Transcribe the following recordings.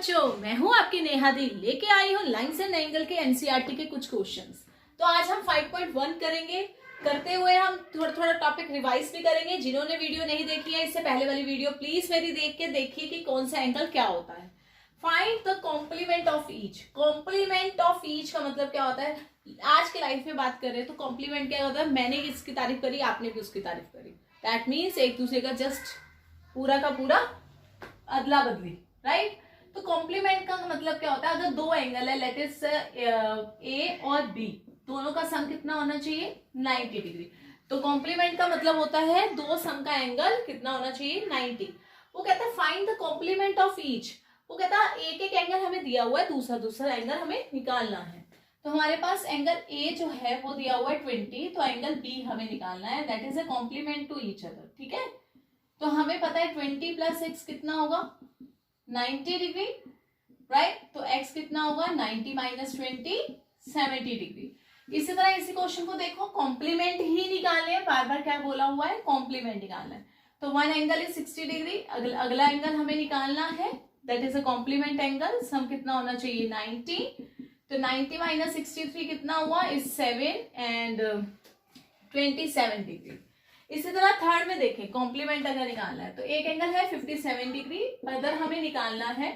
बच्चों, मैं हूं आपकी नेहा दी, लेके आई हूं लाइन्स एंड एंगल के एनसीईआरटी के कुछ क्वेश्चंस। तो आज हम 5.1 करेंगे। करते हुए हम थोड़ा थोड़ा टॉपिक रिवाइज भी करेंगे। जिन्होंने वीडियो नहीं देखी है, इससे पहले वाली वीडियो प्लीज मेरी देख के देखिए कि कौन सा एंगल क्या होता है। Find the complement of each. Complement of each का मतलब क्या होता है? आज के लाइफ में बात कर रहे हैं तो कॉम्प्लीमेंट क्या होता है? मैंने इसकी तारीफ करी, आपने भी उसकी तारीफ करी। दैट मीन्स एक दूसरे का जस्ट पूरा का पूरा अदला बदली, राइट। तो कॉम्प्लीमेंट का मतलब क्या होता है? अगर दो एंगल है, लेट इज ए और बी, दोनों का सम कितना होना चाहिए? 90 डिग्री। तो कॉम्प्लीमेंट का मतलब होता है दो सम का एंगल कितना होना चाहिए? 90। वो कहता है find the complement of each. वो कहता है एक एक एंगल हमें दिया हुआ है, दूसरा दूसरा एंगल हमें निकालना है। तो हमारे पास एंगल ए जो है वो दिया हुआ है 20, तो एंगल बी हमें निकालना है। That is a complement to each other, ठीक है। तो हमें पता है 20 प्लस एक्स कितना होगा? 90 डिग्री, राइट। तो x कितना होगा? 90 माइनस 20, 70 डिग्री। इसी तरह इसी क्वेश्चन को देखो, कॉम्प्लीमेंट ही निकालने हैं, बार बार क्या बोला हुआ है? कॉम्प्लीमेंट निकालना है। तो वन एंगल इज 60 डिग्री, अगला एंगल हमें निकालना है, that is a complement angle. Sum कितना होना चाहिए? 90। तो 90 माइनस 63 कितना हुआ? Is 7 and 27 degree. इसी तरह थर्ड में देखें, कॉम्प्लीमेंट अगर निकालना है तो एक एंगल है 57 डिग्री, अगर हमें निकालना है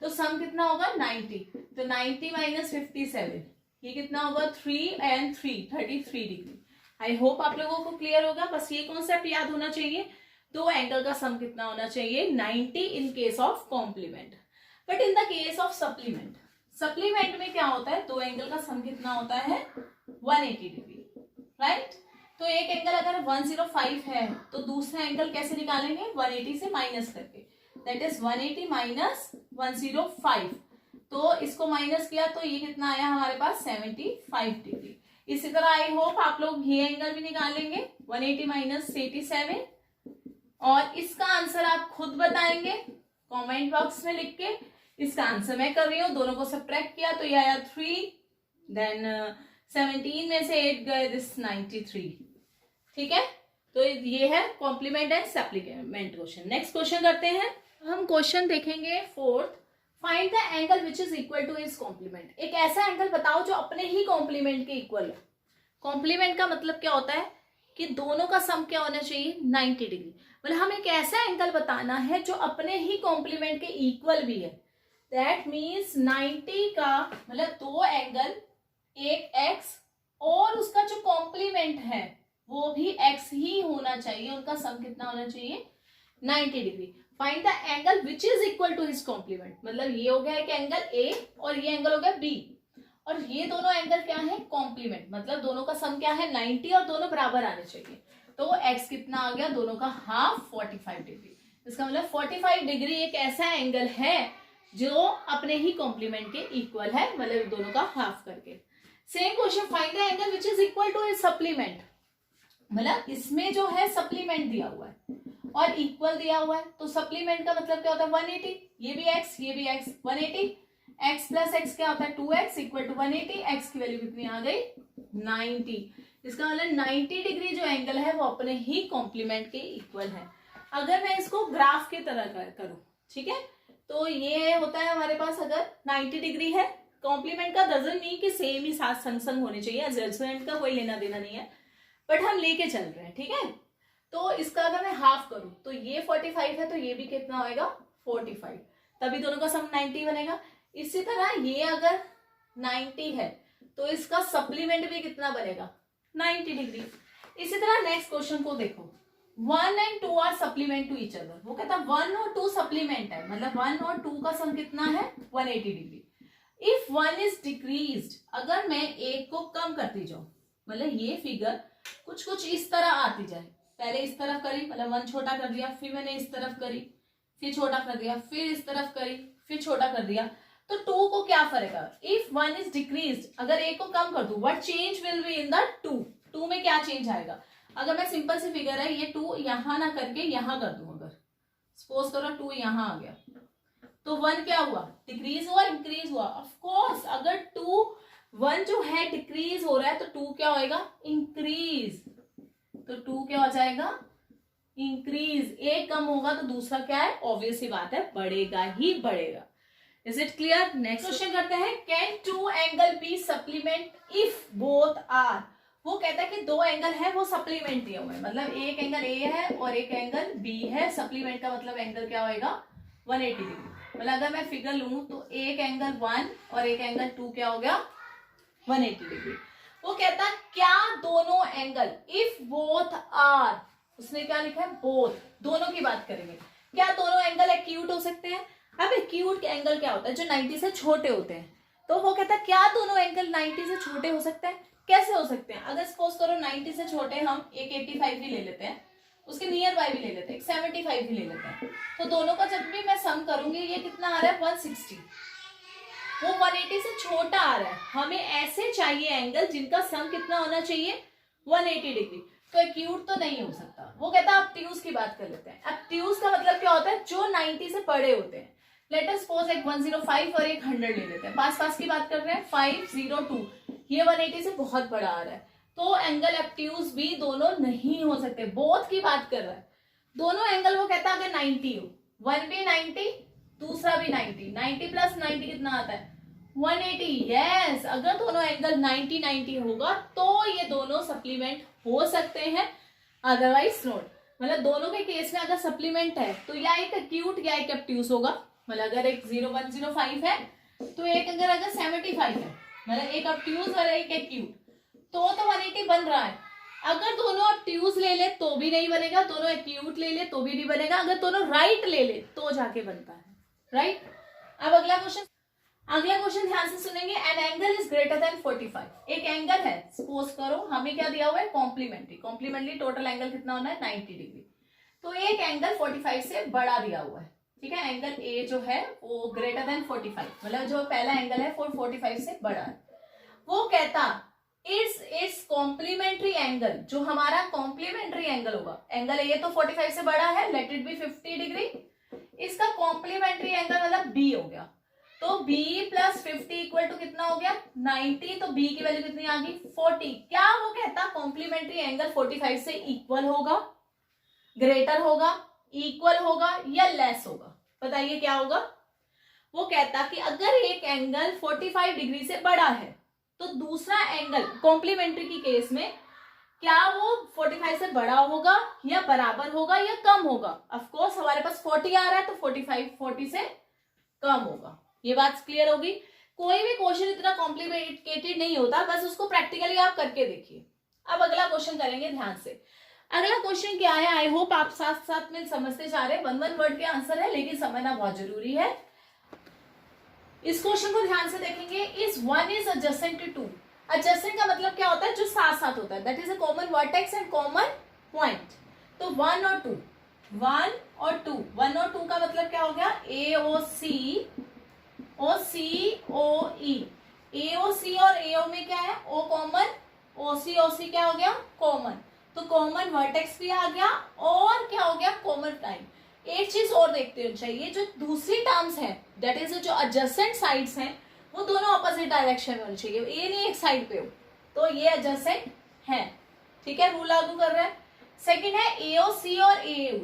तो सम कितना होगा? 90। तो 90 माइनस 57, ये कितना होगा? 3 एंड 3, 33 डिग्री। आई होप आप लोगों को क्लियर होगा। बस ये कॉन्सेप्ट याद होना चाहिए, दो एंगल का सम कितना होना चाहिए? 90 in case of complement. But in the case of supplement, supplement में क्या होता है? दो एंगल का सम कितना होता है? 180 डिग्री, राइट। तो एक एंगल अगर 105 है तो दूसरा एंगल कैसे निकालेंगे? 180 से माइनस करके, दैट इज 180 माइनस 105। तो इसको माइनस किया तो ये कितना आया हमारे पास? 75 डिग्री। इसी तरह आई होप आप लोग ये एंगल भी निकालेंगे, 180 माइनस 87। और इसका आंसर आप खुद बताएंगे कमेंट बॉक्स में लिख के। इसका आंसर मैं कर रही हूँ, दोनों को सब्ट्रैक्ट किया तो ये आया 3, देन 17 में से 8 गए, दिस 93, ठीक है। तो ये है complement and supplement question. Next question करते हैं। हम क्वेश्चन देखेंगे fourth, find the angle which is equal to his complement. एक ऐसा एंगल बताओ जो अपने ही कॉम्प्लीमेंट के इक्वल है। कॉम्प्लीमेंट का मतलब क्या होता है कि दोनों का सम क्या होना चाहिए? 90 डिग्री। मतलब हमें एक ऐसा एंगल बताना है जो अपने ही कॉम्प्लीमेंट के इक्वल भी है। दैट मीन्स 90 का मतलब दो एंगल, एक x और उसका जो कॉम्प्लीमेंट है वो भी x ही होना चाहिए, उनका सम कितना होना चाहिए? 90 degree. Find the angle which is equal to his complement. मतलब ये हो गया एक एंगल a और ये एंगल हो गया b, और ये दोनों एंगल क्या है? कॉम्प्लीमेंट। मतलब दोनों का सम क्या है? 90, और दोनों बराबर आने चाहिए। तो x कितना आ गया? दोनों का हाफ, 45 डिग्री। इसका मतलब 45 डिग्री एक ऐसा एंगल है जो अपने ही कॉम्प्लीमेंट के इक्वल है, मतलब दोनों का हाफ करके। Same question, find the angle which is equal to his supplement. मतलब इसमें जो है सप्लीमेंट दिया हुआ है और इक्वल दिया हुआ है, तो सप्लीमेंट का मतलब क्या होता है? 180। ये भी x, ये भी x, 180। x प्लस x क्या होता है? 2x equal to 180। x की वैल्यू कितनी आ गई? 90। इसका मतलब 90 डिग्री जो एंगल है वो अपने ही कॉम्प्लीमेंट के इक्वल है। अगर मैं इसको ग्राफ की तरह करूं, ठीक है, तो ये होता है हमारे पास, अगर 90 डिग्री है, कॉम्प्लीमेंट का डजंट मीन कि सेम ही साथ संग संग होने चाहिए, एडजस्टमेंट का कोई लेना देना नहीं है, बट हम लेके चल रहे हैं, ठीक है। तो इसका अगर मैं हाफ करूं तो ये 45 है, तो ये भी कितना होएगा? 45, तभी दोनों का सम 90 बनेगा। इसी तरह ये अगर 90 है तो इसका सप्लीमेंट भी कितना बनेगा? 90 डिग्री। इसी तरह नेक्स्ट क्वेश्चन को देखो, 1 and 2 are supplement to each other. वो कहता है 1 और 2 सप्लीमेंट है, मतलब 1 और 2 का सम कितना है? 180 डिग्री। इफ 1 इज डिक्रीज्ड, अगर मैं एक को कम करती जाऊं, मतलब ये फिगर कुछ कुछ इस तरह आती जाए, पहले इस तरफ करी, मतलब 1 छोटा कर दिया, फिर मैंने इस तरफ करी, फिर छोटा कर दिया, फिर इस तरफ करी, फिर छोटा कर दिया, तो 2 को क्या फर्क है? इफ 1 इज डिक्रीज्ड, अगर एक को कम कर दूं, what change will be in the 2 में क्या चेंज आएगा? अगर मैं सिंपल सी फिगर है, ये 2 यहां ना करके यहां कर दूं, अगर सपोज करो 2 यहां आ गया, तो 1 क्या हुआ? डिक्रीज हुआ, इंक्रीज हुआ? ऑफ कोर्स, अगर 1 जो है डिक्रीज हो रहा है तो 2 क्या होएगा? इंक्रीज। तो 2 क्या हो जाएगा? इंक्रीज। एक कम होगा तो दूसरा क्या है? ऑब्वियस ही बात है, बढ़ेगा ही बढ़ेगा। Is it clear? Next question करते हैं, can two angle be supplement if both are. वो कहता है कि दो एंगल है वो सप्लीमेंट दिए हुए हैं, मतलब एक एंगल ए है और एक एंगल बी है। सप्लीमेंट का मतलब एंगल क्या होएगा? 180 डिग्री। मतलब अगर मैं फिगर लूं तो एक एंगल 1 और एक एंगल 2 क्या हो गया? 180 डिग्री। वो कहता है क्या दोनों एंगल इफ बोथ आर, उसने क्या लिखा है? बोथ, दोनों की बात करेंगे। क्या दोनों एंगल एक्यूट हो सकते हैं? अब एक्यूट एंगल क्या होता है? जो 90 से छोटे होते हैं। तो वो कहता है क्या दोनों एंगल 90 से छोटे हो सकते हैं? कैसे हो सकते हैं? अगर सपोज करो 90 से छोटे हम एक 85 भी ले लेते हैं, उसके नियर बाय भी ले लेते हैं, एक 75 भी ले लेते हैं, तो दोनों का जब भी मैं सम करूंगी ये कितना आ रहा है? 160। वो 180 से छोटा आ रहा है। हमें ऐसे चाहिए एंगल जिनका सम कितना होना चाहिए? 180 डिग्री। तो एक्यूट तो नहीं हो सकता। वो कहता है ऑब्ट्यूज की बात कर लेते हैं। ऑब्ट्यूज का मतलब क्या होता है? जो 90 से बड़े होते हैं। लेट अस सपोज एक 105 और एक 100 ले लेते हैं, पास पास की बात कर रहे हैं। 502 ये 180 से बहुत बड़ा आ रहा है, तो एंगल ऑब्ट्यूज भी दोनों नहीं हो सकते। बोथ की बात कर रहा है, दोनों एंगल। वो कहता है अगर 90 हो, वन भी 90 दूसरा भी 90, 90 प्लस 90 कितना आता है? 180। यस, अगर दोनों एंगल 90 होगा तो ये दोनों सप्लीमेंट हो सकते हैं, अदरवाइज नॉट। मतलब दोनों के केस में अगर सप्लीमेंट है तो या एक एक्यूट या एक ऑब्ट्यूज होगा। मतलब अगर एक 105 है तो एक अगर 75 है, मतलब एक ऑब्ट्यूज और एक एक्यूट, तो 180 बन रहा है। अगर दोनों ऑब्ट्यूज ले ले तो भी नहीं बनेगा, दोनों एक्यूट ले ले तो भी नहीं बनेगा, अगर दोनों राइट ले ले तो जाके बनता है, राइट। अब अगला क्वेश्चन ध्यान से सुनेंगे। An angle is greater than 45। एक एंगल है, सपोज करो हमें क्या दिया हुआ है? कॉम्प्लीमेंट्री टोटल एंगल कितना होना है? 90 डिग्री। तो एक एंगल 45 से बड़ा दिया हुआ है, ठीक है। एंगल ए जो है वो ग्रेटर देन 45, मतलब जो पहला एंगल है वो 45 से बड़ा है। वो कहता इट्स कॉम्प्लीमेंट्री एंगल, जो हमारा कॉम्प्लीमेंट्री एंगल होगा, एंगल ए तो 45 से बड़ा है, लेट इट बी 50 डिग्री। इसका कॉम्प्लीमेंट्री एंगल मतलब बी हो गया, तो b प्लस 50 इक्वल टू कितना हो गया? 90। तो b की वैल्यू कितनी आ गई? 40। क्या वो कहता कॉम्प्लीमेंट्री एंगल 45 से इक्वल होगा, ग्रेटर होगा, इक्वल होगा या लेस होगा? बताइए क्या होगा? वो कहता कि अगर एक एंगल 45 डिग्री से बड़ा है तो दूसरा एंगल कॉम्प्लीमेंट्री की केस में क्या वो 45 से बड़ा होगा या बराबर होगा या कम होगा? ऑफ कोर्स हमारे पास 40 आ रहा है तो 45 40 से कम होगा। ये बात क्लियर होगी। कोई भी क्वेश्चन इतना कॉम्प्लिकेटेड नहीं होता, बस उसको प्रैक्टिकली आप करके देखिए। अब अगला क्वेश्चन करेंगे ध्यान से। अगला क्वेश्चन क्या है? आई होप आप साथ साथ में समझते जा रहे हैं। 1 वर्ड के आंसर है, लेकिन समझना बहुत जरूरी है। इस क्वेश्चन को ध्यान से देखेंगे। Is 1 is adjacent to 2। Adjacent का मतलब क्या होता है? जो साथ साथ होता है, that is a common vertex and common point. तो 1 और 2, 1 और 2, 1 और 2 का मतलब क्या हो गया? AOC और COE। AOC और AO में क्या है? O कॉमन, OC क्या हो गया? कॉमन। तो कॉमन वर्टेक्स भी आ गया और क्या हो गया? Common line. एक चीज और देखते हो चाहिए, जो दूसरी टर्म्स है, दैट इज जो एडजेसेंट साइड्स हैं, वो दोनों ऑपोजिट डायरेक्शन में होनी चाहिए। ये नहीं एक साइड पे हो, तो ये एडजेसेंट है, ठीक है। रूल लागू कर रहा है। सेकंड है AOC और AOE।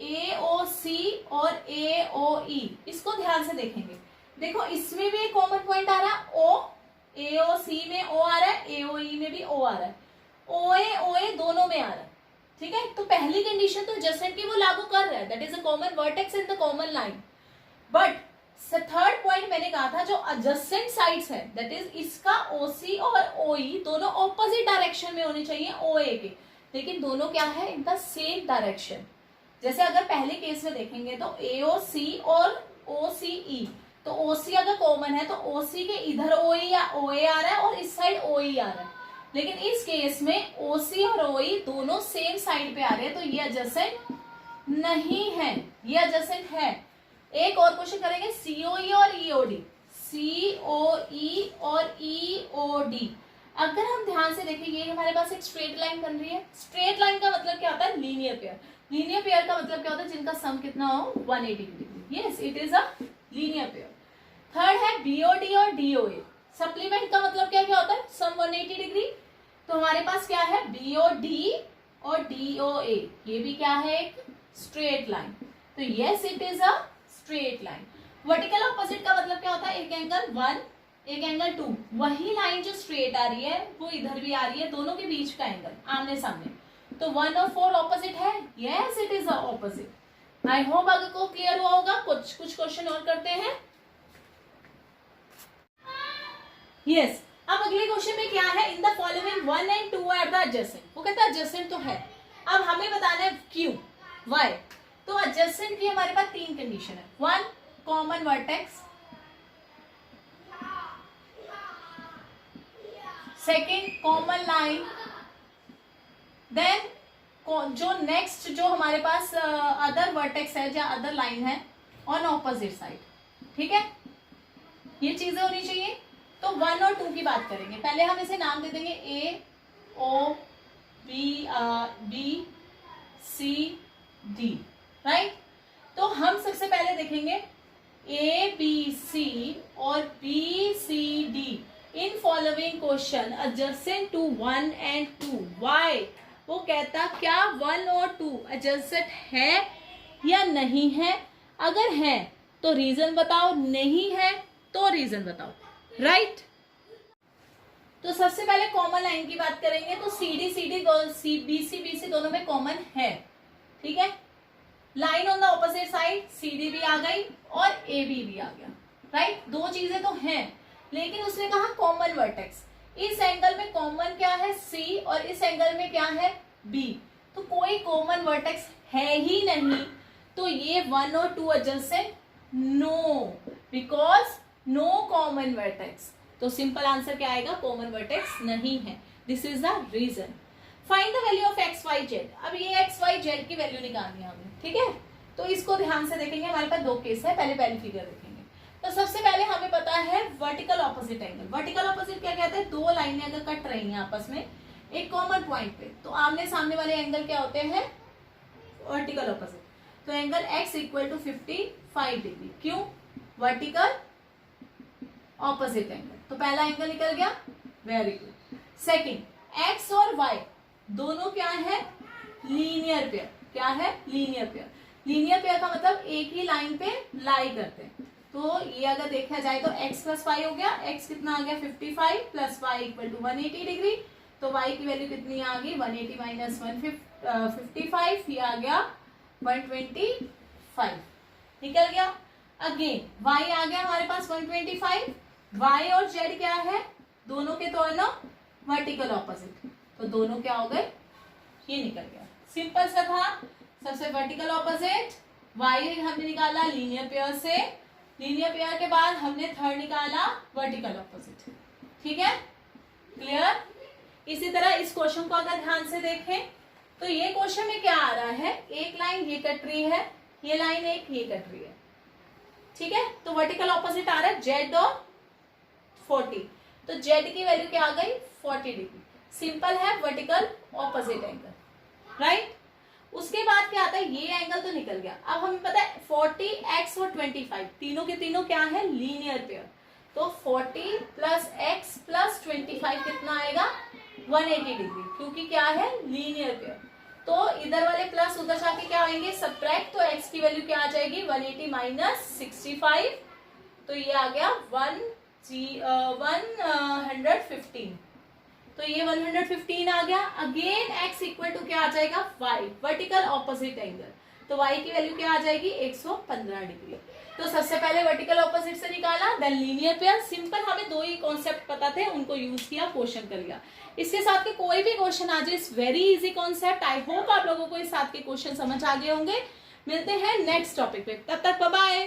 AOC और AOE, इसको ध्यान से देखेंगे। देखो इसमें भी एक कॉमन पॉइंट आ रहा है O, AOC में O आ रहा है, AOE में भी O आ रहा है, OA दोनों में आ रहा है, ठीक है। तो पहली कंडीशन तो एडजेसेंट की वो लागू कर रहा है, that is a common vertex in the common line. But third point मैंने कहा था, जो एडजेसेंट साइड्स है, दैट इज इसका OC और OE दोनों ऑपोजिट डायरेक्शन में होने चाहिए OA के, लेकिन दोनों क्या है? इनका सेम डायरेक्शन। जैसे अगर पहले केस में देखेंगे तो AOC और OCE, तो OC अगर कॉमन है तो OC के इधर OA आ रहा है और इस साइड OE आ रहा है, लेकिन इस केस में OC और OE दोनों सेम साइड पे आ रहे हैं, तो ये एडजेसेंट नहीं है, ये एडजेसेंट है। एक और क्वेश्चन करेंगे, COE और EOD। COE और EOD अगर हम ध्यान से देखेंगे, हमारे पास एक स्ट्रेट लाइन बन रही है। स्ट्रेट लाइन का मतलब क्या होता है? Linear pair. लीनियर पेयर का मतलब क्या होता है? जिनका सम कितना हो? 180 degree. Yes, it is a linear pair. Third है BOD और DOA। सप्लीमेंट का मतलब क्या क्या होता है? सम 180 डिग्री। तो हमारे पास क्या है? BOD और DOA, ये भी क्या है? एक स्ट्रेट लाइन। तो yes, it is a straight line. Vertical opposite का मतलब क्या होता है, एक एंगल 1 एक एंगल 2, वही लाइन जो स्ट्रेट आ रही है वो इधर भी आ रही है, दोनों के बीच का एंगल आमने सामने, तो 1 और 4 ऑपोजिट है, yes it is opposite. I hope अगर को क्लियर हुआ होगा। कुछ क्वेश्चन और करते हैं। यस अब अगले क्वेश्चन में क्या है, in the following 1 and 2 are the adjacent, वो कहता है एडजेसेंट तो है, अब हमें बताना है क्यों, वाई। तो एडजेसेंट की हमारे पास 3 कंडीशन है, 1 common vertex, second common line, then जो नेक्स्ट जो हमारे पास अदर वर्टेक्स है या अदर लाइन है ऑन ऑपोजिट साइड, ठीक है, ये चीजें होनी चाहिए। तो 1 और 2 की बात करेंगे, पहले हम इसे नाम दे देंगे A O B C D, right. तो हम सबसे पहले देखेंगे ए बी सी और B C D in following question adjacent to 1 and 2, why. वो कहता क्या 1 और 2 एडजेसेंट है या नहीं है, अगर है तो रीजन बताओ, नहीं है तो रीजन बताओ, राइट। तो सबसे पहले कॉमन लाइन की बात करेंगे, तो सी बी सी दोनों में कॉमन है, ठीक है। Line on the opposite side C D भी आ गई और ए बी भी आ गया, राइट। दो चीजें तो हैं, लेकिन उसने कहा कॉमन वर्टेक्स, इस एंगल में कॉमन क्या है सी और इस एंगल में क्या है बी, तो कोई कॉमन वर्टेक्स है ही नहीं, तो ये 1 और 2 adjacent no, because no common vertex. तो सिंपल आंसर क्या आएगा, कॉमन वर्टेक्स नहीं है, this is the reason. Find the value of x y z, अब ये एक्स वाई जेड की वैल्यू निकालनी है हमें, ठीक है। तो इसको ध्यान से देखेंगे, हमारे पास 2 केस है, पहली फिगर देखेंगे। तो सबसे पहले हमें पता है vertical opposite angle, vertical opposite क्या कहते हैं, 2 लाइनें अगर कट रही हैं आपस में एक कॉमन पॉइंट पे, तो आमने सामने वाले एंगल क्या होते हैं, वर्टिकल ऑपोजिट। तो angle x equal to 55 degree, क्यों, वर्टिकल ऑपोजिट एंगल, तो पहला एंगल निकल गया, वेरी गुड। सेकंड, x और y दोनों क्या है, लीनियर पेयर, क्या है, लीनियर पेयर। लीनियर पेयर का मतलब एक ही लाइन पे लाई करते हैं, तो ये अगर देखा जाए तो x प्लस वाई हो गया, x कितना आ गया 55 plus y equal to 180 degree, तो y की वैल्यू कितनी आ गई 180 माइनस 155, ये आ गया 125, निकल गया। अगेन y आ गया हमारे पास 125, y और z क्या है, दोनों के दोनों वर्टिकल ऑपोजिट, तो दोनों क्या हो गए, ये निकल गया, सिंपल सा था। सबसे वर्टिकल ऑपोजिट y हमने निकाला लीनियर पेयर से, लीनियर पेयर के बाद हमने थर्ड निकाला वर्टिकल ऑपोजिट, ठीक है, क्लियर। इसी तरह इस क्वेश्चन को अगर ध्यान से देखें तो ये क्वेश्चन में क्या आ रहा है, एक लाइन ये कट रही है, ये लाइन एक ये कट रही है, ठीक है। तो वर्टिकल ऑपोजिट आ रहा है जेड और 40, तो जेड की वैल्यू क्या आ गई 40 डिग्री, सिंपल है, वर्टिकल ऑपोजिट एंगल, राइट। उसके बाद क्या आता है, ये एंगल तो निकल गया। अब हमें पता है 40x और 25 तीनों के तीनों क्या है, लीनियर पेयर, तो 40 प्लस x प्लस 25 कितना आएगा 180 डिग्री, क्योंकि क्या है लीनियर पेयर। तो इधर वाले प्लस उधर जाके क्या आएंगे सब्ट्रैक्ट, तो x की वैल्यू क्या आ जाएगी 180 माइनस 65, तो ये आ गया 115, तो ये 115 आ गया। अगेन x इक्वल टू क्या आ जाएगा 5, वर्टिकल ऑपोजिट एंगल, तो y की वैल्यू क्या आ जाएगी 115 डिग्री। तो सबसे पहले वर्टिकल ऑपोजिट से निकाला, देन लीनियर पेयर, सिंपल, हमें 2 ही कॉन्सेप्ट पता थे, उनको यूज किया, क्वेश्चन कर लिया। इसके साथ के कोई भी क्वेश्चन आ जाए, it's very easy concept. I hope आप लोगों को इस साथ के क्वेश्चन समझ आ गए होंगे। मिलते हैं नेक्स्ट टॉपिक पे, तब तक बाय बाय।